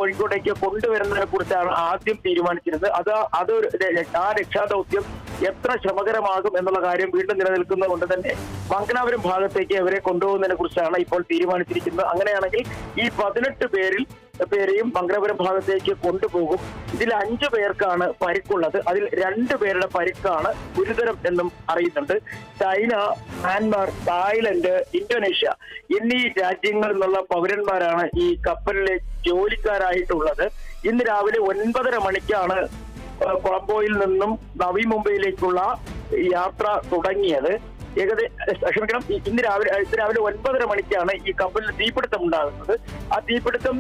കോഴിക്കോട്ടേക്ക് കൊണ്ടുവരുന്നതിനെ കുറിച്ചാണ് ആദ്യം തീരുമാനിച്ചിരുന്നത്. ആ രക്ഷാദൗത്യം എത്ര ശ്രമകരമാകും എന്നുള്ള കാര്യം വീണ്ടും നിലനിൽക്കുന്നത് കൊണ്ട് തന്നെ മംഗലാപുരം ഭാഗത്തേക്ക് അവരെ കൊണ്ടുപോകുന്നതിനെ കുറിച്ചാണ് ഇപ്പോൾ തീരുമാനിച്ചിരിക്കുന്നത്. അങ്ങനെയാണെങ്കിൽ ഈ 18 പേരെയും മംഗലാപുരം ഭാഗത്തേക്ക് കൊണ്ടുപോകും. ഇതിൽ 5 പേർക്കാണ് പരിക്കുള്ളത്. അതിൽ 2 പേരുടെ പരിക്കാണ് ഗുരുതരം എന്നും അറിയുന്നുണ്ട്. ചൈന, മ്യാൻമാർ, തായ്ലൻഡ്, ഇന്തോനേഷ്യ എന്നീ രാജ്യങ്ങളിൽ നിന്നുള്ള പൗരന്മാരാണ് ഈ കപ്പലിലെ ജോലിക്കാരായിട്ടുള്ളത്. ഇന്ന് രാവിലെ 9:30 മണിക്കാണ് കൊളംബോയിൽ നിന്നും നവി മുംബൈയിലേക്കുള്ള യാത്ര തുടങ്ങിയത്. ഇന്ന് രാവിലെ 9:30 മണിക്കാണ് ഈ കപ്പലിൽ തീപിടുത്തം ഉണ്ടാകുന്നത്. ആ തീപിടുത്തം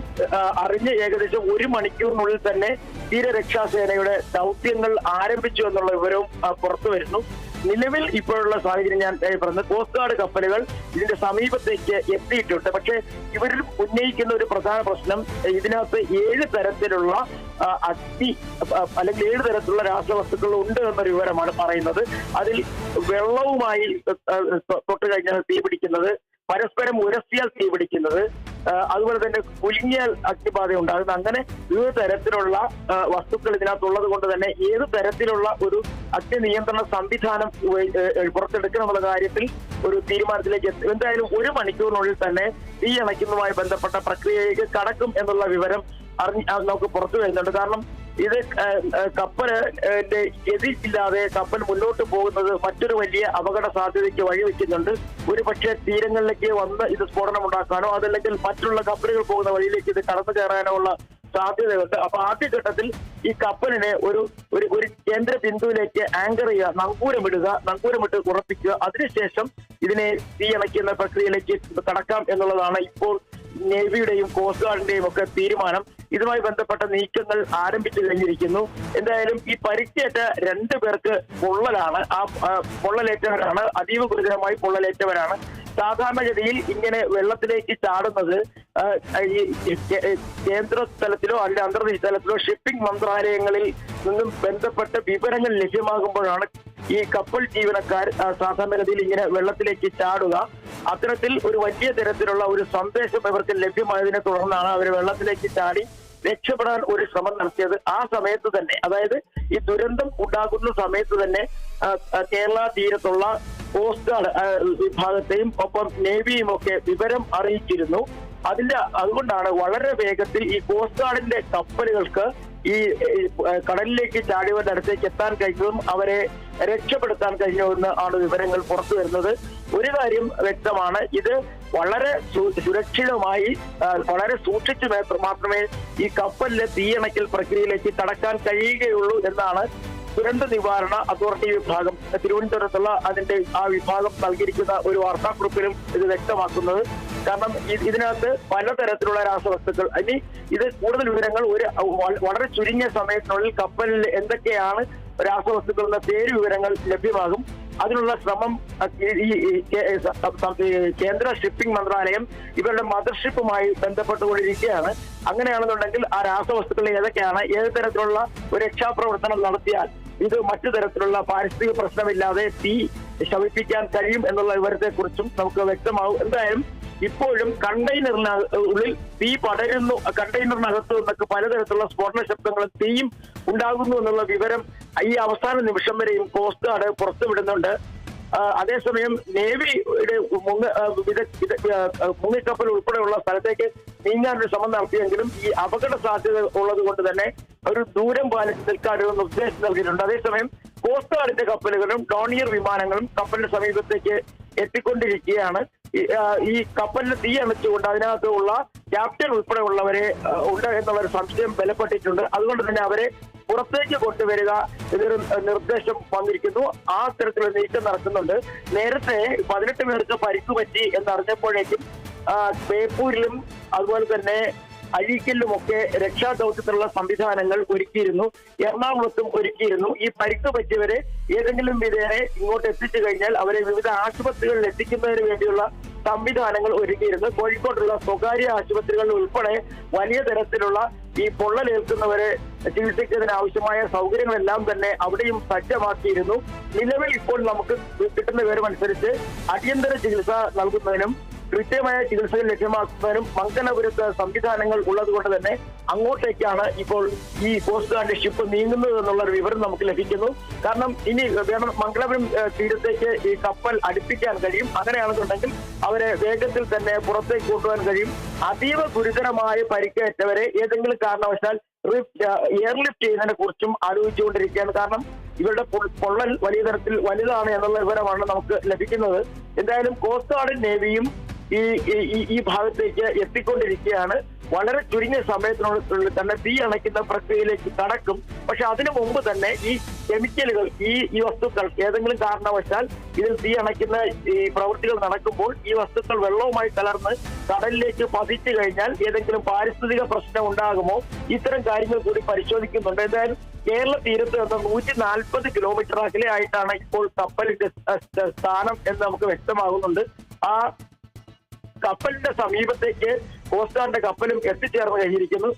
അറിഞ്ഞ് ഏകദേശം 1 മണിക്കൂറിനുള്ളിൽ തന്നെ തീരരക്ഷാസേനയുടെ ദൗത്യങ്ങൾ ആരംഭിച്ചു എന്നുള്ള വിവരവും പുറത്തു വരുന്നു. നിലവിൽ ഇപ്പോഴുള്ള സാഹചര്യം ഞാൻ പറഞ്ഞത് കോസ്റ്റ് ഗാർഡ് കപ്പലുകൾ ഇതിന്റെ സമീപത്തേക്ക് എത്തിയിട്ടുണ്ട്. പക്ഷേ ഇവരിൽ ഉന്നയിക്കുന്ന ഒരു പ്രധാന പ്രശ്നം ഇതിനകത്ത് 7 തരത്തിലുള്ള അഗ്നി അല്ലെങ്കിൽ 7 തരത്തിലുള്ള രാസവസ്തുക്കൾ ഉണ്ട് എന്നൊരു വിവരമാണ് പറയുന്നത്. അതിൽ വെള്ളവുമായി തൊട്ട് കഴിഞ്ഞാൽ തീപിടിക്കുന്നത്, പരസ്പരം ഉരസിയാൽ തീപിടിക്കുന്നത്, അതുപോലെ തന്നെ കുലുങ്ങിയാൽ അഗ്നിബാധ ഉണ്ടാകുന്നത്, അങ്ങനെ വിവിധ തരത്തിലുള്ള വസ്തുക്കൾ ഇതിനകത്തുള്ളത് കൊണ്ട് തന്നെ ഏത് തരത്തിലുള്ള ഒരു അഗ്നി നിയന്ത്രണ സംവിധാനം പുറത്തെടുക്കണമെന്നുള്ള കാര്യത്തിൽ ഒരു തീരുമാനത്തിലേക്ക് എത്തും. എന്തായാലും 1 മണിക്കൂറിനുള്ളിൽ തന്നെ തീ അണയ്ക്കുന്നതുമായി ബന്ധപ്പെട്ട പ്രക്രിയയിലേക്ക് കടക്കും എന്നുള്ള വിവരം നമുക്ക് പുറത്തു വരുന്നുണ്ട്. കാരണം ഇത് കപ്പലിന്റെ ഗതിയില്ലാതെ കപ്പൽ മുന്നോട്ട് പോകുന്നത് മറ്റൊരു വലിയ അപകട സാധ്യതയ്ക്ക് വഴിവെക്കുന്നുണ്ട്. ഒരു പക്ഷേ തീരങ്ങളിലേക്ക് വന്ന് ഇത് സ്ഫോടനം ഉണ്ടാക്കാനോ അതല്ലെങ്കിൽ മറ്റുള്ള കപ്പലുകൾ പോകുന്ന വഴിയിലേക്ക് ഇത് കടന്നു കയറാനോ ഉള്ള സാധ്യതയുണ്ട്. അപ്പൊ ആദ്യഘട്ടത്തിൽ ഈ കപ്പലിനെ ഒരു കേന്ദ്ര ബിന്ദുവിലേക്ക് ആങ്കർ ചെയ്യുക, നങ്കൂരമിട്ട് ഉറപ്പിക്കുക. അതിനുശേഷം ഇതിനെ തീ അണയ്ക്കുന്ന പ്രക്രിയയിലേക്ക് കടക്കാം എന്നുള്ളതാണ് ഇപ്പോൾ നേവിയുടെയും കോസ്റ്റ് ഗാർഡിന്റെയും ഒക്കെ തീരുമാനം. ഇതുമായി ബന്ധപ്പെട്ട നീക്കങ്ങൾ ആരംഭിച്ചു കഴിഞ്ഞിരിക്കുന്നു. എന്തായാലും ഈ പരിക്കേറ്റ 2 പേർക്ക് പൊള്ളലാണ്. പൊള്ളലേറ്റവരാണ്, അതീവ ഗുരുതരമായി പൊള്ളലേറ്റവരാണ്. സാധാരണഗതിയിൽ ഇങ്ങനെ വെള്ളത്തിലേക്ക് ചാടുന്നത് കേന്ദ്ര തലത്തിലോ അല്ലെങ്കിൽ അന്തർദേശീയ തലത്തിലോ ഷിപ്പിംഗ് മന്ത്രാലയങ്ങളിൽ നിന്നും ബന്ധപ്പെട്ട വിവരങ്ങൾ ലഭ്യമാകുമ്പോഴാണ് ഈ കപ്പൽ ജീവനക്കാർ സാധാരണഗതിയിൽ ഇങ്ങനെ വെള്ളത്തിലേക്ക് ചാടുക. അത്തരത്തിൽ ഒരു വലിയ തരത്തിലുള്ള ഒരു സന്ദേശം ഇവർക്ക് ലഭ്യമായതിനെ തുടർന്നാണ് അവർ വെള്ളത്തിലേക്ക് ചാടി രക്ഷപ്പെടാൻ ഒരു ശ്രമം നടത്തിയത്. ആ സമയത്ത് തന്നെ, അതായത് ഈ ദുരന്തം ഉണ്ടാകുന്ന സമയത്ത് തന്നെ കേരള തീരത്തുള്ള കോസ്റ്റ് ഗാർഡ് വിഭാഗത്തെയും ഒപ്പം നേവിയും ഒക്കെ വിവരം അറിയിച്ചിരുന്നു. അതുകൊണ്ടാണ് വളരെ വേഗത്തിൽ ഈ കോസ്റ്റ് ഗാർഡിന്റെ കപ്പലുകൾക്ക് ഈ കടലിലേക്ക് ചാടിയവരുടെ അടുത്തേക്ക് എത്താൻ കഴിഞ്ഞതും അവരെ രക്ഷപ്പെടുത്താൻ കഴിഞ്ഞുവെന്ന് ആണ് വിവരങ്ങൾ പുറത്തു വരുന്നത്. ഒരു കാര്യം വ്യക്തമാണ്, ഇത് വളരെ സുരക്ഷിതമായി വളരെ സൂക്ഷിച്ചു മാത്രമേ ഈ കപ്പലിലെ തീയണയ്ക്കൽ പ്രക്രിയയിലേക്ക് കടക്കാൻ കഴിയുകയുള്ളൂ എന്നാണ് ദുരന്ത നിവാരണ അതോറിറ്റി വിഭാഗം തിരുവനന്തപുരത്തുള്ള അതിന്റെ ആ വിഭാഗം നൽകിയിരിക്കുന്ന ഒരു വാർത്താക്കുറിപ്പിലും ഇത് വ്യക്തമാക്കുന്നത്. കാരണം ഇതിനകത്ത് പലതരത്തിലുള്ള രാസവസ്തുക്കൾ, ഇനി ഇത് കൂടുതൽ വിവരങ്ങൾ വളരെ ചുരുങ്ങിയ സമയത്തിനുള്ളിൽ കപ്പലിൽ എന്തൊക്കെയാണ് രാസവസ്തുക്കൾ എന്ന പേര് വിവരങ്ങൾ ലഭ്യമാകും. അതിനുള്ള ശ്രമം കേന്ദ്ര ഷിപ്പിംഗ് മന്ത്രാലയം ഇവരുടെ മദർഷിപ്പുമായി ബന്ധപ്പെട്ടുകൊണ്ടിരിക്കുകയാണ്. അങ്ങനെയാണെന്നുണ്ടെങ്കിൽ ആ രാസവസ്തുക്കൾ ഏതൊക്കെയാണ്, ഏത് തരത്തിലുള്ള ഒരു രക്ഷാപ്രവർത്തനം നടത്തിയാൽ ഇത് മറ്റു തരത്തിലുള്ള പാരിസ്ഥിതിക പ്രശ്നമില്ലാതെ തീ ശമിപ്പിക്കാൻ കഴിയും എന്നുള്ള വിവരത്തെക്കുറിച്ചും നമുക്ക് വ്യക്തമാവും. എന്തായാലും ഇപ്പോഴും കണ്ടെയ്നറിനുള്ളിൽ തീ പടരുന്നു, കണ്ടെയ്നറിനകത്ത് നിന്നൊക്കെ പലതരത്തിലുള്ള സ്ഫോടന ശബ്ദങ്ങളും തീയും ഉണ്ടാകുന്നു എന്നുള്ള വിവരം ഈ അവസാന നിമിഷം വരെയും കോസ്റ്റ് ഗാർഡ് പുറത്തുവിടുന്നുണ്ട്. അതേസമയം നേവിയുടെ മുങ്ങിക്കപ്പൽ ഉൾപ്പെടെയുള്ള സ്ഥലത്തേക്ക് നീങ്ങാനൊരു ശ്രമം നടത്തിയെങ്കിലും ഈ അപകട സാധ്യത ഉള്ളത് കൊണ്ട് തന്നെ ഒരു ദൂരം പാലിച്ച് നിൽക്കാനൊരു നിർദ്ദേശം നൽകിയിട്ടുണ്ട്. അതേസമയം കോസ്റ്റ് ഗാർഡിന്റെ കപ്പലുകളും ഡോണിയർ വിമാനങ്ങളും കപ്പലിന്റെ സമീപത്തേക്ക് എത്തിക്കൊണ്ടിരിക്കുകയാണ്. ഈ കപ്പലിന് തീ അണച്ചുകൊണ്ട് അതിനകത്തുള്ള ക്യാപ്റ്റൻ ഉൾപ്പെടെ ഉള്ളവരെ ഉണ്ട് എന്നുള്ള ഒരു സംശയം ബലപ്പെട്ടിട്ടുണ്ട്. അതുകൊണ്ട് തന്നെ അവരെ പുറത്തേക്ക് കൊണ്ടുവരിക എന്നൊരു നിർദ്ദേശം വന്നിരിക്കുന്നു. ആ തരത്തിലുള്ള നീക്കം നടക്കുന്നുണ്ട്. നേരത്തെ 18 പേർക്ക് പരിക്കുപറ്റി എന്നറിഞ്ഞപ്പോഴേക്കും ബേപ്പൂരിലും അതുപോലെ തന്നെ അഴീക്കലിലുമൊക്കെ രക്ഷാദൗത്യത്തിനുള്ള സംവിധാനങ്ങൾ ഒരുക്കിയിരുന്നു. എറണാകുളത്തും ഒരുക്കിയിരുന്നു. ഈ പരിക്ക് പറ്റിയവരെ ഏതെങ്കിലും വിധേയരെ ഇങ്ങോട്ട് എത്തിച്ചു കഴിഞ്ഞാൽ അവരെ വിവിധ ആശുപത്രികളിൽ എത്തിക്കുന്നതിന് വേണ്ടിയുള്ള സംവിധാനങ്ങൾ ഒരുക്കിയിരുന്നു. കോഴിക്കോട്ടുള്ള സ്വകാര്യ ആശുപത്രികളിൽ ഉൾപ്പെടെ വലിയ തരത്തിലുള്ള ഈ പൊള്ളലേൽക്കുന്നവരെ ചികിത്സിക്കുന്നതിന് ആവശ്യമായ സൗകര്യങ്ങളെല്ലാം തന്നെ അവിടെയും സജ്ജമാക്കിയിരുന്നു. നിലവിൽ ഇപ്പോൾ നമുക്ക് കിട്ടുന്ന വിവരമനുസരിച്ച് അടിയന്തര ചികിത്സ നൽകുന്നതിനും കൃത്യമായ ചികിത്സകൾ ലഭ്യമാക്കുന്നതിനും മംഗലാപുരത്ത് സംവിധാനങ്ങൾ ഉള്ളത് കൊണ്ട് തന്നെ അങ്ങോട്ടേക്കാണ് ഇപ്പോൾ ഈ കോസ്റ്റ് ഗാർഡ് ഷിപ്പ് നീങ്ങുന്നത് എന്നുള്ള ഒരു വിവരം നമുക്ക് ലഭിക്കുന്നു. കാരണം ഇനി മംഗലാപുരം തീരത്തേക്ക് ഈ കപ്പൽ അടുപ്പിക്കാൻ കഴിയും. അങ്ങനെയാണെന്നുണ്ടെങ്കിൽ അവരെ വേഗത്തിൽ തന്നെ പുറത്തേക്ക് കൊണ്ടുപോകാൻ കഴിയും. അതീവ ഗുരുതരമായ പരിക്കേറ്റവരെ ഏതെങ്കിലും കാരണവശാൽ എയർലിഫ്റ്റ് ചെയ്യുന്നതിനെ കുറിച്ചും ആലോചിച്ചുകൊണ്ടിരിക്കുകയാണ്. കാരണം ഇവരുടെ പൊള്ളൽ വലിയ തരത്തിൽ വലുതാണ് എന്നുള്ള വിവരമാണ് നമുക്ക് ലഭിക്കുന്നത്. എന്തായാലും കോസ്റ്റ് ഗാർഡും നേവിയും ഈ ഭാഗത്തേക്ക് എത്തിക്കൊണ്ടിരിക്കുകയാണ്. വളരെ ചുരുങ്ങിയ സമയത്തിനുള്ളിൽ തന്നെ തീ അണയ്ക്കുന്ന പ്രക്രിയയിലേക്ക് കടക്കും. പക്ഷെ അതിനു മുമ്പ് തന്നെ ഈ കെമിക്കലുകൾ ഈ വസ്തുക്കൾ ഏതെങ്കിലും കാരണവശാൽ ഇതിൽ തീ അണയ്ക്കുന്ന ഈ പ്രവൃത്തികൾ നടക്കുമ്പോൾ ഈ വസ്തുക്കൾ വെള്ളവുമായി കലർന്ന് കടലിലേക്ക് പതിച്ചു കഴിഞ്ഞാൽ ഏതെങ്കിലും പാരിസ്ഥിതിക പ്രശ്നം ഉണ്ടാകുമോ, ഇത്തരം കാര്യങ്ങൾ കൂടി പരിശോധിക്കുന്നുണ്ട്. എന്തായാലും കേരള തീരത്ത് നിന്ന് 140 കിലോമീറ്റർ അകലെ ആയിട്ടാണ് ഇപ്പോൾ കപ്പലിന്റെ സ്ഥാനം എന്ന് നമുക്ക് വ്യക്തമാകുന്നുണ്ട്. ആ കപ്പലിന്റെ സമീപത്തേക്ക് കോസ്റ്റ് ഗാർഡിന്റെ കപ്പലും എത്തിച്ചേർന്ന് കഴിഞ്ഞിരിക്കുന്നു.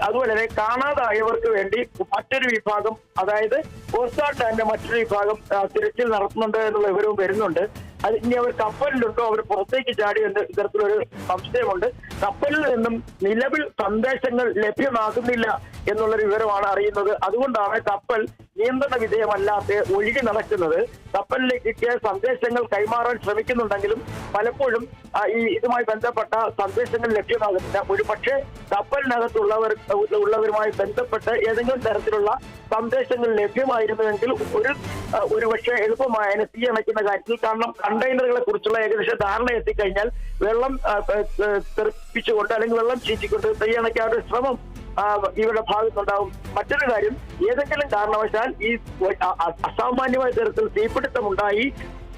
അതുപോലെ തന്നെ കാണാതായവർക്ക് വേണ്ടി മറ്റൊരു വിഭാഗം, അതായത് കോസ്റ്റ് ഗാർഡ് തന്നെ മറ്റൊരു വിഭാഗം തിരച്ചിൽ നടത്തുന്നുണ്ട് എന്നുള്ള വിവരവും വരുന്നുണ്ട്. അത് ഇനി അവർ കപ്പലിലുണ്ടോ, അവർ പുറത്തേക്ക് ചാടി എന്ന ഇത്തരത്തിലൊരു സംശയമുണ്ട്. കപ്പലിൽ നിന്നും നിലവിൽ സന്ദേശങ്ങൾ ലഭ്യമാകുന്നില്ല എന്നുള്ളൊരു വിവരമാണ് അറിയുന്നത്. അതുകൊണ്ടാണ് കപ്പൽ നിയന്ത്രണ വിധേയമല്ലാതെ ഒഴുകി നടക്കുന്നത്. കപ്പലിലേക്ക് സന്ദേശങ്ങൾ കൈമാറാൻ ശ്രമിക്കുന്നുണ്ടെങ്കിലും പലപ്പോഴും ഇതുമായി ബന്ധപ്പെട്ട സന്ദേശങ്ങൾ ലഭ്യമാകുന്നില്ല. ഒരു പക്ഷേ കപ്പലിനകത്തുള്ളവരുമായി ബന്ധപ്പെട്ട് ഏതെങ്കിലും തരത്തിലുള്ള സന്ദേശങ്ങൾ ലഭ്യമായിരുന്നുവെങ്കിൽ ഒരു പക്ഷേ എളുപ്പമായ തീ അണയ്ക്കുന്ന കാര്യത്തിൽ. കാരണം കണ്ടെയ്നറുകളെ കുറിച്ചുള്ള ഏകദേശ ധാരണ എത്തിക്കഴിഞ്ഞാൽ വെള്ളം തെറിപ്പിച്ചുകൊണ്ട് അല്ലെങ്കിൽ വെള്ളം ചീറ്റിക്കൊണ്ട് തീ അണയ്ക്കാനുള്ള ശ്രമം ഇവരുടെ ഭാഗത്തുണ്ടാവും. മറ്റൊരു കാര്യം, ഏതെങ്കിലും കാരണവശാൽ ഈ അസാമാന്യമായ തരത്തിൽ തീപിടുത്തമുണ്ടായി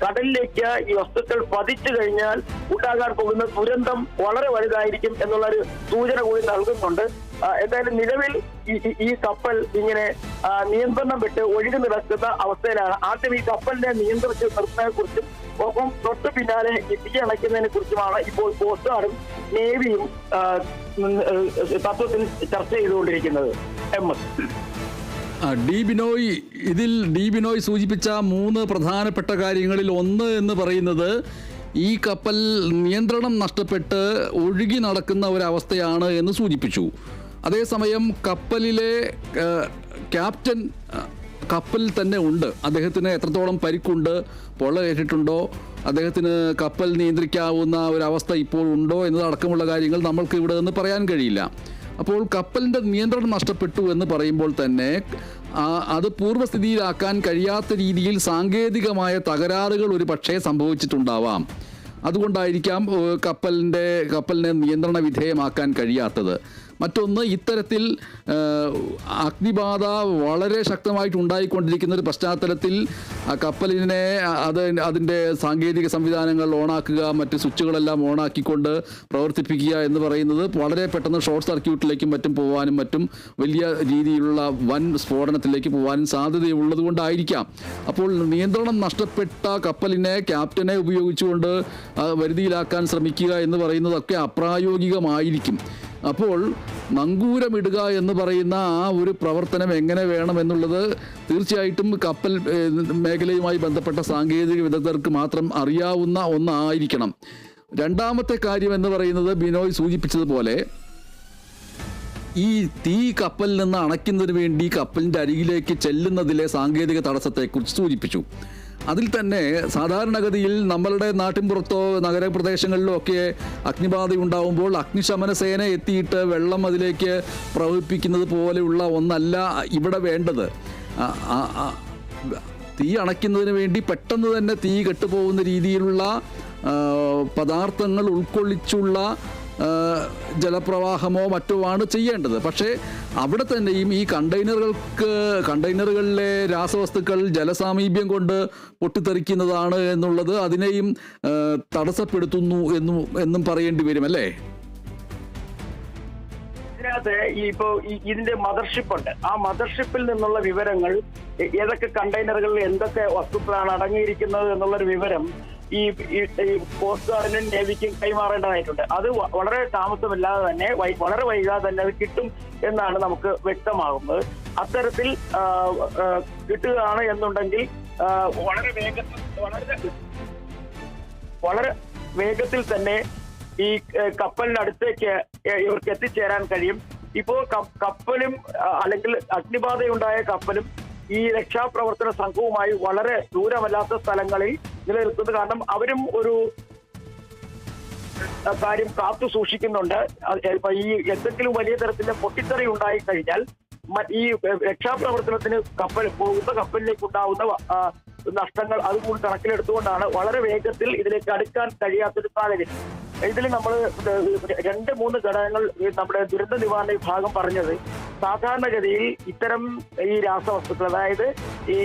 കടലിലേക്ക് ഈ വസ്തുക്കൾ പതിച്ചു കഴിഞ്ഞാൽ ഉണ്ടാകാൻ പോകുന്ന ദുരന്തം വളരെ വലുതായിരിക്കും എന്നുള്ളൊരു സൂചന കൂടി നൽകുന്നുണ്ട്. എന്തായാലും നിലവിൽ ഈ കപ്പൽ ഇങ്ങനെ നിയന്ത്രണം വിട്ട് ഒഴുകി നടക്കുന്ന അവസ്ഥയിലാണ്. ആദ്യം ഈ കപ്പലിനെ നിയന്ത്രിച്ച് നിർത്തുന്നതിനെ കുറിച്ചും ഒപ്പം തൊട്ടു പിന്നാലെ തീ അണയ്ക്കുന്നതിനെ കുറിച്ചുമാണ് ഇപ്പോൾ കോസ്റ്റ് ഗാർഡും നേവിയും തത്വത്തിൽ ചർച്ച ചെയ്തുകൊണ്ടിരിക്കുന്നത്. ഡി ബിനോയ് സൂചിപ്പിച്ച 3 പ്രധാനപ്പെട്ട കാര്യങ്ങളിൽ ഒന്ന് എന്ന് പറയുന്നത് ഈ കപ്പൽ നിയന്ത്രണം നഷ്ടപ്പെട്ട് ഒഴുകി നടക്കുന്ന ഒരവസ്ഥയാണ് എന്ന് സൂചിപ്പിച്ചു. അതേസമയം കപ്പലിലെ ക്യാപ്റ്റൻ കപ്പലിൽ തന്നെ ഉണ്ട്. അദ്ദേഹത്തിന് എത്രത്തോളം പരിക്കുണ്ട്, പൊള്ളലേറ്റിട്ടുണ്ടോ, അദ്ദേഹത്തിന് കപ്പൽ നിയന്ത്രിക്കാവുന്ന ഒരവസ്ഥ ഇപ്പോൾ ഉണ്ടോ എന്നതടക്കമുള്ള കാര്യങ്ങൾ നമ്മൾക്ക് ഇവിടെ നിന്ന് പറയാൻ കഴിയില്ല. അപ്പോൾ കപ്പലിൻ്റെ നിയന്ത്രണം നഷ്ടപ്പെട്ടു എന്ന് പറയുമ്പോൾ തന്നെ അത് പൂർവ്വസ്ഥിതിയിലാക്കാൻ കഴിയാത്ത രീതിയിൽ സാങ്കേതികമായ തകരാറുകൾ ഒരു പക്ഷേ സംഭവിച്ചിട്ടുണ്ടാവാം. അതുകൊണ്ടായിരിക്കാം കപ്പലിനെ നിയന്ത്രണ വിധേയമാക്കാൻ കഴിയാത്തത്. മറ്റൊന്ന്, ഇത്തരത്തിൽ അഗ്നിബാധ വളരെ ശക്തമായിട്ട് ഉണ്ടായിക്കൊണ്ടിരിക്കുന്ന ഒരു പശ്ചാത്തലത്തിൽ കപ്പലിനെ അതിൻ്റെ സാങ്കേതിക സംവിധാനങ്ങൾ ഓണാക്കുക, മറ്റ് സ്വിച്ചുകളെല്ലാം ഓണാക്കിക്കൊണ്ട് പ്രവർത്തിപ്പിക്കുക എന്ന് പറയുന്നത് വളരെ പെട്ടെന്ന് ഷോർട്ട് സർക്യൂട്ടിലേക്കും മറ്റും പോകാനും വലിയ രീതിയിലുള്ള വൻ സ്ഫോടനത്തിലേക്ക് പോകാനും സാധ്യതയുള്ളത് കൊണ്ടായിരിക്കാം. അപ്പോൾ നിയന്ത്രണം നഷ്ടപ്പെട്ട കപ്പലിനെ ക്യാപ്റ്റനെ ഉപയോഗിച്ചുകൊണ്ട് വരുതിയിലാക്കാൻ ശ്രമിക്കുക എന്ന് പറയുന്നതൊക്കെ അപ്രായോഗികമായിരിക്കും. അപ്പോൾ നങ്കൂരമിടുക എന്ന് പറയുന്ന ആ ഒരു പ്രവർത്തനം എങ്ങനെ വേണം എന്നുള്ളത് തീർച്ചയായിട്ടും കപ്പൽ മേഖലയുമായി ബന്ധപ്പെട്ട സാങ്കേതിക വിദഗ്ധർക്ക് മാത്രം അറിയാവുന്ന ഒന്നായിരിക്കണം. രണ്ടാമത്തെ കാര്യം എന്ന് പറയുന്നത് ബിനോയ് സൂചിപ്പിച്ചതുപോലെ ഈ തീ കപ്പലിൽ നിന്ന് അണയ്ക്കുന്നതിന് വേണ്ടി കപ്പലിൻ്റെ അരികിലേക്ക് ചെല്ലുന്നതിലെ സാങ്കേതിക തടസ്സത്തെക്കുറിച്ച് സൂചിപ്പിച്ചു. അതിൽ തന്നെ സാധാരണഗതിയിൽ നമ്മളുടെ നാട്ടിൻപുറത്തോ നഗരപ്രദേശങ്ങളിലോ ഒക്കെ അഗ്നിബാധ ഉണ്ടാകുമ്പോൾ അഗ്നിശമന സേന എത്തിയിട്ട് വെള്ളം അതിലേക്ക് പ്രവഹിപ്പിക്കുന്നത് പോലെയുള്ള ഒന്നല്ല ഇവിടെ വേണ്ടത്. തീ അണയ്ക്കുന്നതിന് വേണ്ടി പെട്ടെന്ന് തന്നെ തീ കെട്ടുപോകുന്ന രീതിയിലുള്ള പദാർത്ഥങ്ങൾ ഉൾക്കൊള്ളിച്ചുള്ള ജലപ്രവാഹമോ മറ്റോ ആണ് ചെയ്യേണ്ടത്. പക്ഷേ അവിടെ തന്നെയും ഈ കണ്ടെയ്നറുകളിലെ രാസവസ്തുക്കൾ ജലസാമീപ്യം കൊണ്ട് പൊട്ടിത്തെറിക്കുന്നതാണ് എന്നുള്ളത് അതിനെയും തടസ്സപ്പെടുത്തുന്നു എന്നും പറയേണ്ടി വരും, അല്ലേ? ഇതിനകത്ത് ഇതിന്റെ മദർഷിപ്പ് ഉണ്ട്. ആ മദർഷിപ്പിൽ നിന്നുള്ള വിവരങ്ങൾ, ഏതൊക്കെ കണ്ടെയ്നറുകളിൽ എന്തൊക്കെ വസ്തുക്കളാണ് അടങ്ങിയിരിക്കുന്നത് എന്നുള്ളൊരു വിവരം ഈ കോസ്റ്റ് ഗാർഡിനും നേവിക്കും കൈമാറേണ്ടതായിട്ടുണ്ട്. അത് വളരെ താമസമില്ലാതെ തന്നെ വളരെ വൈകാതെ തന്നെ അത് കിട്ടും എന്നാണ് നമുക്ക് വ്യക്തമാകുന്നത്. അത്തരത്തിൽ കിട്ടുകയാണ് എന്നുണ്ടെങ്കിൽ വളരെ വേഗത്തിൽ തന്നെ ഈ കപ്പലിനടുത്തേക്ക് ഇവർക്ക് എത്തിച്ചേരാൻ കഴിയും. ഇപ്പോൾ കപ്പലും അല്ലെങ്കിൽ അഗ്നിബാധയുണ്ടായ കപ്പലും ഈ രക്ഷാപ്രവർത്തന സംഘവുമായി വളരെ ദൂരമല്ലാത്ത സ്ഥലങ്ങളിൽ നിലനിൽക്കുന്നത്. കാരണം അവരും ഒരു കാര്യം കാത്തു സൂക്ഷിക്കുന്നുണ്ട്. ഈ എന്തെങ്കിലും വലിയ തരത്തിലെ പൊട്ടിത്തെറി ഉണ്ടായി കഴിഞ്ഞാൽ ഈ രക്ഷാപ്രവർത്തനത്തിന് പോകുന്ന കപ്പലിലേക്ക് ഉണ്ടാവുന്ന നഷ്ടങ്ങൾ അതുകൂടി കണക്കിലെടുത്തുകൊണ്ടാണ് വളരെ വേഗത്തിൽ ഇതിലേക്ക് അടുക്കാൻ കഴിയാത്തൊരു സാഹചര്യം. ഇതിൽ നമ്മൾ 2-3 ഘടകങ്ങൾ നമ്മുടെ ദുരന്ത നിവാരണ വിഭാഗം പറഞ്ഞത്. സാധാരണഗതിയിൽ ഇത്തരം ഈ രാസവസ്തുക്കൾ, അതായത് ഈ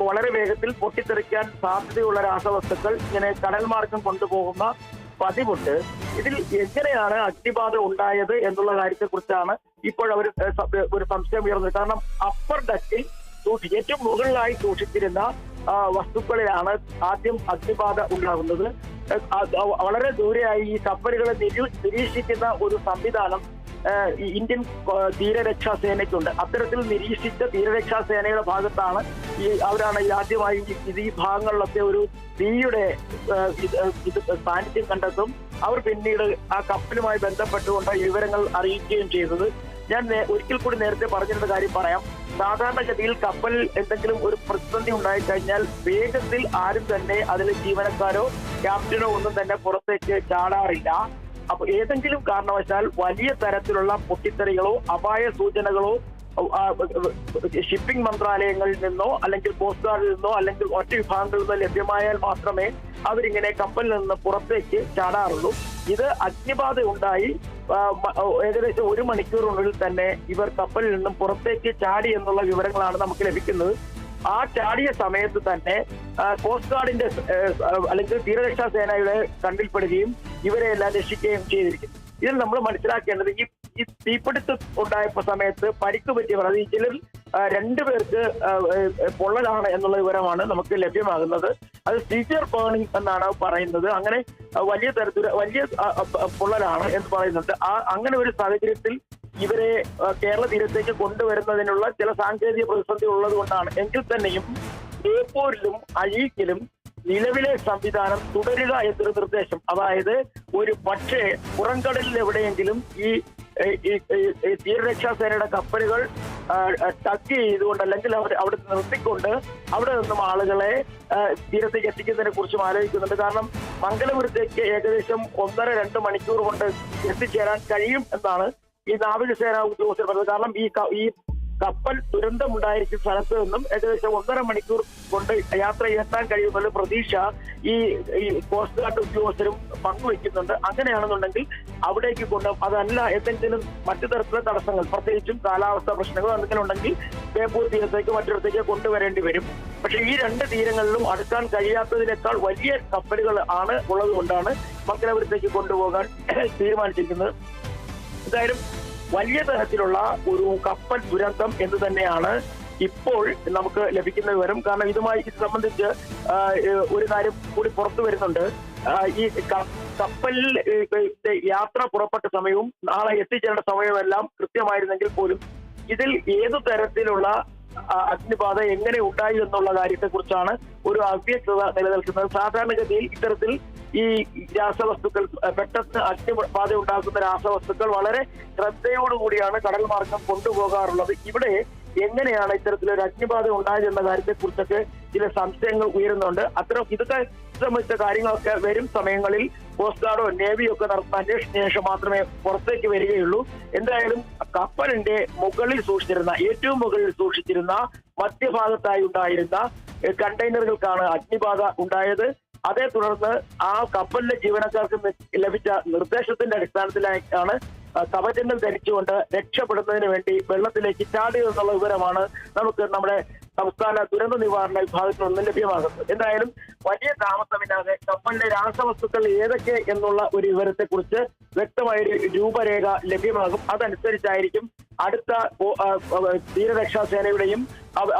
വളരെ വേഗത്തിൽ പൊട്ടിത്തെറിക്കാൻ സാധ്യതയുള്ള രാസവസ്തുക്കൾ ഇങ്ങനെ കടൽ മാർഗം കൊണ്ടുപോകുന്ന പതിവുണ്ട്. ഇതിൽ എങ്ങനെയാണ് അഗ്നിബാധ ഉണ്ടായത് എന്നുള്ള കാര്യത്തെ കുറിച്ചാണ് ഇപ്പോൾ അവർ ഒരു സംശയം ഉയർന്നത്. കാരണം അപ്പർ ഡക്കിൽ ഏറ്റവും മുകളിലായി സൂക്ഷിച്ചിരുന്ന വസ്തുക്കളിലാണ് ആദ്യം അഗ്നിബാധ ഉണ്ടാകുന്നത്. വളരെ ദൂരെയായി ഈ കപ്പലുകളെ നിരീക്ഷിക്കുന്ന ഒരു സംവിധാനം ഇന്ത്യൻ തീരരക്ഷാ സേനയ്ക്കുണ്ട്. അത്തരത്തിൽ നിരീക്ഷിച്ച തീരരക്ഷാ സേനയുടെ ഭാഗത്താണ് അവരാണ് ആദ്യമായി ഈ ഭാഗങ്ങളിലൊക്കെ ഒരു തീയുടെ സാന്നിധ്യം കണ്ടെത്തും. അവർ പിന്നീട് ആ കപ്പലുമായി ബന്ധപ്പെട്ടുകൊണ്ട് വിവരങ്ങൾ അറിയിക്കുകയും ചെയ്തത്. ഞാൻ ഒരിക്കൽ കൂടി നേരത്തെ പറഞ്ഞിരുന്ന കാര്യം പറയാം. സാധാരണഗതിയിൽ കപ്പൽ എന്തെങ്കിലും ഒരു പ്രതിസന്ധി ഉണ്ടായിക്കഴിഞ്ഞാൽ വേഗത്തിൽ ആരും തന്നെ അതിലെ ജീവനക്കാരോ ക്യാപ്റ്റനോ ഒന്നും തന്നെ പുറത്തേക്ക് ചാടാറില്ല. അപ്പൊ ഏതെങ്കിലും കാരണവശാൽ വലിയ തരത്തിലുള്ള പൊട്ടിത്തെറികളോ അപായ സൂചനകളോ ഷിപ്പിംഗ് മന്ത്രാലയങ്ങളിൽ നിന്നോ അല്ലെങ്കിൽ കോസ്റ്റ് ഗാർഡിൽ നിന്നോ അല്ലെങ്കിൽ ഒറ്റ വിഭാഗങ്ങളിൽ നിന്നോ ലഭ്യമായാൽ മാത്രമേ അവരിങ്ങനെ കപ്പലിൽ നിന്ന് പുറത്തേക്ക് ചാടാറുള്ളൂ. ഇത് അഗ്നിബാധ ഉണ്ടായി ഏകദേശം 1 മണിക്കൂറിനുള്ളിൽ തന്നെ ഇവർ കപ്പലിൽ നിന്നും പുറത്തേക്ക് ചാടി എന്നുള്ള വിവരങ്ങളാണ് നമുക്ക് ലഭിക്കുന്നത്. ആ ചാടിയ സമയത്ത് തന്നെ കോസ്റ്റ് ഗാർഡിന്റെ അല്ലെങ്കിൽ തീരരക്ഷാ സേനയുടെ കണ്ണിൽപ്പെടുകയും ഇവരെ എല്ലാം രക്ഷിക്കുകയും ചെയ്തിരിക്കുന്നു. ഇതിൽ നമ്മൾ മനസ്സിലാക്കേണ്ടത് ഈ തീപിടുത്തം ഉണ്ടായപ്പോ സമയത്ത് പരിക്ക് പറ്റിയവർ, അത് ഇതിൽ 2 പേർക്ക് പൊള്ളലാണ് എന്നുള്ള വിവരമാണ് നമുക്ക് ലഭ്യമാകുന്നത്. അത് സീവിയർ ബേണിംഗ് എന്നാണ് പറയുന്നത്. അങ്ങനെ വലിയ പൊള്ളലാണ് എന്ന് പറയുന്നുണ്ട്. അങ്ങനെ ഒരു സാഹചര്യത്തിൽ ഇവരെ കേരള തീരത്തേക്ക് കൊണ്ടുവരുന്നതിനുള്ള ചില സാങ്കേതിക പ്രതിസന്ധി ഉള്ളത് കൊണ്ടാണ്. എങ്കിൽ തന്നെയും ബേപ്പൂരിലും അഴീക്കിലും നിലവിലെ സംവിധാനം തുടരുക എന്നൊരു നിർദ്ദേശം, അതായത് ഒരു പക്ഷേ പുറംകടലിൽ എവിടെയെങ്കിലും ഈ തീരരക്ഷാ സേനയുടെ കപ്പലുകൾ ടച്ച് ചെയ്തുകൊണ്ട് അല്ലെങ്കിൽ അവിടെ നിർത്തിക്കൊണ്ട് അവിടെ നിന്നും ആളുകളെ തീരത്തേക്ക് എത്തിക്കുന്നതിനെ കുറിച്ചും ആലോചിക്കുന്നുണ്ട്. കാരണം മംഗലപുരത്തേക്ക് ഏകദേശം 1.5-2 മണിക്കൂർ കൊണ്ട് എത്തിച്ചേരാൻ കഴിയും എന്നാണ് ഈ നാവികസേന ഉദ്യോഗസ്ഥർ പറഞ്ഞത്. കാരണം ഈ കപ്പൽ ദുരന്തമുണ്ടായിരിക്കുന്ന സ്ഥലത്ത് നിന്നും ഏകദേശം 1.5 മണിക്കൂർ കൊണ്ട് യാത്ര എത്താൻ കഴിയുമെന്ന പ്രതീക്ഷ ഈ കോസ്റ്റ് ഗാർഡ് ഉദ്യോഗസ്ഥരും പങ്കുവയ്ക്കുന്നുണ്ട്. അങ്ങനെയാണെന്നുണ്ടെങ്കിൽ അവിടേക്ക് അതല്ല എന്തെങ്കിലും മറ്റു തരത്തിലുള്ള തടസ്സങ്ങൾ, പ്രത്യേകിച്ചും കാലാവസ്ഥാ പ്രശ്നങ്ങളോ എന്തെങ്കിലും ഉണ്ടെങ്കിൽ ബേപ്പൂർ തീരത്തേക്ക് മറ്റൊരിടത്തേക്ക് കൊണ്ടുവരേണ്ടി വരും. പക്ഷെ ഈ 2 തീരങ്ങളിലും അടുക്കാൻ കഴിയാത്തതിനേക്കാൾ വലിയ കപ്പലുകൾ ആണ് ഉള്ളത് കൊണ്ടാണ് മംഗലപുരത്തേക്ക് കൊണ്ടുപോകാൻ തീരുമാനിച്ചിരിക്കുന്നത്. എന്തായാലും വലിയ തരത്തിലുള്ള ഒരു കപ്പൽ ദുരന്തം എന്ന് തന്നെയാണ് ഇപ്പോൾ നമുക്ക് ലഭിക്കുന്ന വിവരം. കാരണം ഇത് സംബന്ധിച്ച് ഒരു കാര്യം കൂടി പുറത്തു വരുന്നുണ്ട്. ഈ കപ്പലിൽ യാത്ര പുറപ്പെട്ട സമയവും നാളെ എത്തിച്ചേരേണ്ട സമയമെല്ലാം കൃത്യമായിരുന്നെങ്കിൽ പോലും ഇതിൽ ഏതു തരത്തിലുള്ള അഗ്നിബാധ എങ്ങനെ ഉണ്ടായി എന്നുള്ള കാര്യത്തെ കുറിച്ചാണ് ഒരു അവ്യക്തത നിലനിൽക്കുന്നത്. സാധാരണഗതിയിൽ ഇത്തരത്തിൽ ഈ രാസവസ്തുക്കൾ, പെട്ടെന്ന് അഗ്നിബാധ ഉണ്ടാക്കുന്ന രാസവസ്തുക്കൾ വളരെ ശ്രദ്ധയോടുകൂടിയാണ് കടൽ മാർഗം കൊണ്ടുപോകാറുള്ളത്. ഇവിടെ എങ്ങനെയാണ് ഇത്തരത്തിലൊരു അഗ്നിബാധ ഉണ്ടായതെന്ന കാര്യത്തെ കുറിച്ചൊക്കെ ചില സംശയങ്ങൾ ഉയരുന്നുണ്ട്. ഇതൊക്കെ സംബന്ധിച്ച കാര്യങ്ങളൊക്കെ വരും സമയങ്ങളിൽ കോസ്റ്റ് ഗാർഡോ നേവിയോ ഒക്കെ നടത്തുന്ന അന്വേഷണത്തിന് ശേഷം മാത്രമേ പുറത്തേക്ക് വരികയുള്ളൂ. എന്തായാലും കപ്പലിന്റെ ഏറ്റവും മുകളിൽ സൂക്ഷിച്ചിരുന്ന മധ്യഭാഗത്തായി ഉണ്ടായിരുന്ന കണ്ടെയ്നറുകൾക്കാണ് അഗ്നിബാധ ഉണ്ടായത്. അതേ തുടർന്ന് ആ കപ്പലിലെ ജീവനക്കാർക്ക് ലഭിച്ച നിർദ്ദേശത്തിന്റെ അടിസ്ഥാനത്തിലാണ് കവചങ്ങൾ ധരിച്ചുകൊണ്ട് രക്ഷപ്പെടുന്നതിന് വേണ്ടി വെള്ളത്തിലേക്ക് ചാടിയതെന്നുള്ള വിവരമാണ് നമുക്ക് നമ്മുടെ സംസ്ഥാന ദുരന്ത നിവാരണ വിഭാഗത്തിൽ നിന്നും ലഭ്യമാകുന്നത്. എന്തായാലും വലിയ താമസമില്ലാതെ കപ്പലിലെ രാസവസ്തുക്കൾ ഏതൊക്കെ എന്നുള്ള ഒരു വിവരത്തെ കുറിച്ച് വ്യക്തമായൊരു രൂപരേഖ ലഭ്യമാകും. അതനുസരിച്ചായിരിക്കും അടുത്ത തീരരക്ഷാ സേനയുടെയും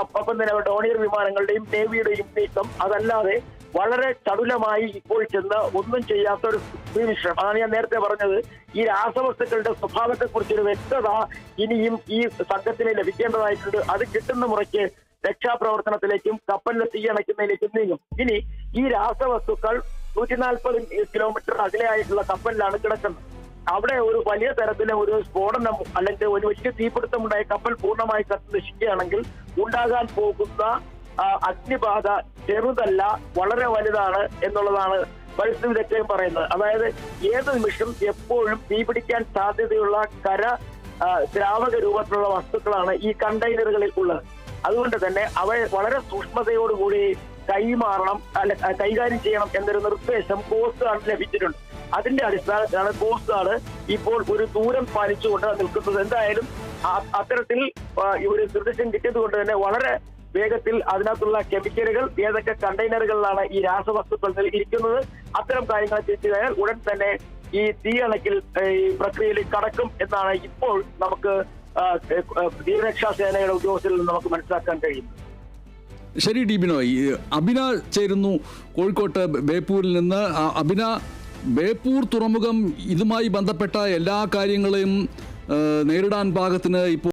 ഒപ്പം തന്നെ ഡോണിയർ വിമാനങ്ങളുടെയും നേവിയുടെയും നീക്കം. അതല്ലാതെ വളരെ ചടുലമായി ഇപ്പോൾ ചെന്ന് ഒന്നും ചെയ്യാത്ത ഒരു സ്ഥിതിവിശേഷം. അതാണ് ഞാൻ നേരത്തെ പറഞ്ഞത്. ഈ രാസവസ്തുക്കളുടെ സ്വഭാവത്തെ കുറിച്ചൊരു വ്യക്തത ഇനിയും ഈ സംഘത്തിന് ലഭിക്കേണ്ടതായിട്ടുണ്ട്. അത് കിട്ടുന്ന മുറയ്ക്ക് രക്ഷാപ്രവർത്തനത്തിലേക്കും കപ്പലിനെ തീയണയ്ക്കുന്നതിലേക്കും നീങ്ങും. ഇനി ഈ രാസവസ്തുക്കൾ 140 കിലോമീറ്റർ അകലെയായിട്ടുള്ള കപ്പലിലാണ് കിടക്കുന്നത്. അവിടെ ഒരു വലിയ തരത്തിലെ ഒരു സ്ഫോടനം അല്ലെങ്കിൽ ഒരു വലിയ തീപിടുത്തമുണ്ടായ കപ്പൽ പൂർണ്ണമായി കത്തി നശിക്കുകയാണെങ്കിൽ ഉണ്ടാകാൻ പോകുന്ന അഗ്നിബാധ ചെറുതല്ല, വളരെ വലുതാണ് എന്നുള്ളതാണ് പരിസ്ഥിതി വിദഗ്ധരും പറയുന്നത്. അതായത് ഏത് നിമിഷം എപ്പോഴും തീപിടിക്കാൻ സാധ്യതയുള്ള ദ്രാവക രൂപത്തിലുള്ള വസ്തുക്കളാണ് ഈ കണ്ടെയ്നറുകളിൽ ഉള്ളത്. അതുകൊണ്ട് തന്നെ അവയെ വളരെ സൂക്ഷ്മതയോടുകൂടി കൈകാര്യം ചെയ്യണം എന്നൊരു നിർദ്ദേശം കോസ്റ്റ് ഗാർഡ് ലഭിച്ചിട്ടുണ്ട്. അതിന്റെ അടിസ്ഥാനത്തിലാണ് കോസ്റ്റ് ഗാർഡ് ഇപ്പോൾ ഒരു ദൂരം പാലിച്ചുകൊണ്ട് നിൽക്കുന്നത്. എന്തായാലും അത്തരത്തിൽ ഒരു നിർദ്ദേശം കിട്ടിയത് കൊണ്ട് തന്നെ വളരെ വേഗത്തിൽ അതിനകത്തുള്ള കെമിക്കലുകൾ ഏതൊക്കെ കണ്ടെയ്നറുകളിലാണ് ഈ രാസവസ്തുക്കൾ ഇരിക്കുന്നത്, അത്തരം കാര്യങ്ങൾ തിരിച്ചറിയാൻ ഉടൻ തന്നെ ഈ തീ അണയ്ക്കൽ ഈ പ്രക്രിയയിൽ കടക്കും എന്നാണ് ഇപ്പോൾ നമുക്ക് തീരരക്ഷാ സേനയുടെ ഉദ്യോഗസ്ഥരിൽ നിന്ന് നമുക്ക് മനസ്സിലാക്കാൻ കഴിയുന്നത്. ശരി ഡി ബിനോയ്, അബിന ചേരുന്നു കോഴിക്കോട്ട് ബേപ്പൂരിൽ നിന്ന്. അബിന, ബേപ്പൂർ തുറമുഖം ഇതുമായി ബന്ധപ്പെട്ട എല്ലാ കാര്യങ്ങളെയും നേരിടാൻ പാകത്തിന് ഇപ്പോൾ